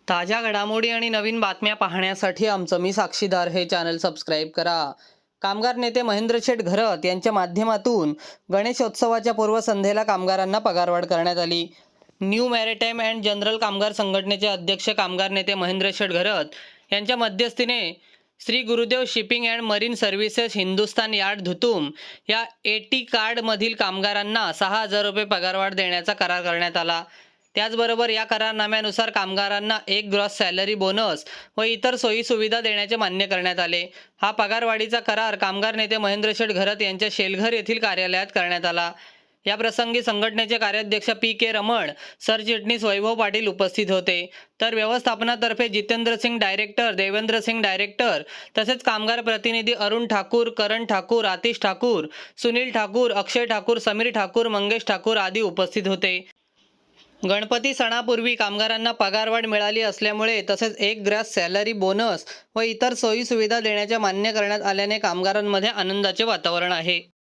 ताज्या घडामोडी आणि नवीन बातम्या पाहण्यासाठी आमचं मी साक्षीदार हे चॅनल सबस्क्राईब करा. कामगार नेते महेंद्र शेठ घरत यांच्या माध्यमातून गणेशोत्सवाच्या पूर्वसंध्येला कामगारांना पगारवाढ करण्यात आली. न्यू मॅरिटाईम अँड जनरल कामगार संघटनेचे अध्यक्ष कामगार नेते महेंद्र शेठ घरत यांच्या मध्यस्थीने Shri Gurudev shipping and marine services Hindustan yard Dhutum या एटी कार्डमधील कामगारांना 6,000 रुपये पगारवाढ देण्याचा करार करण्यात आला. त्याचबरोबर या करारनाम्यानुसार कामगारांना एक ग्रॉस सॅलरी बोनस व इतर सोयी सुविधा देण्याचे मान्य करण्यात आले. हा पगारवाढीचा करार कामगार नेते महेंद्र शेठ घरत यांच्या शेलघर येथील कार्यालयात करण्यात आला. या प्रसंगी संघटनेचे कार्याध्यक्ष पी.के. रमण, सरचिटणीस वैभव पाटील उपस्थित होते. तर व्यवस्थापनातर्फे जितेंद्र सिंग डायरेक्टर, देवेंद्र सिंग डायरेक्टर तसेच कामगार प्रतिनिधी अरुण ठाकूर, करण ठाकूर, आतिश ठाकूर, सुनील ठाकूर, अक्षय ठाकूर, समीर ठाकूर, मंगेश ठाकूर आदी उपस्थित होते. गणपती सणापूर्वी कामगारांना पगारवाढ मिळाली असल्यामुळे तसेच एक ग्रॉस सॅलरी बोनस व इतर सोयी सुविधा देण्याचे मान्य करण्यात आल्याने कामगारांमध्ये आनंदाचे वातावरण आहे.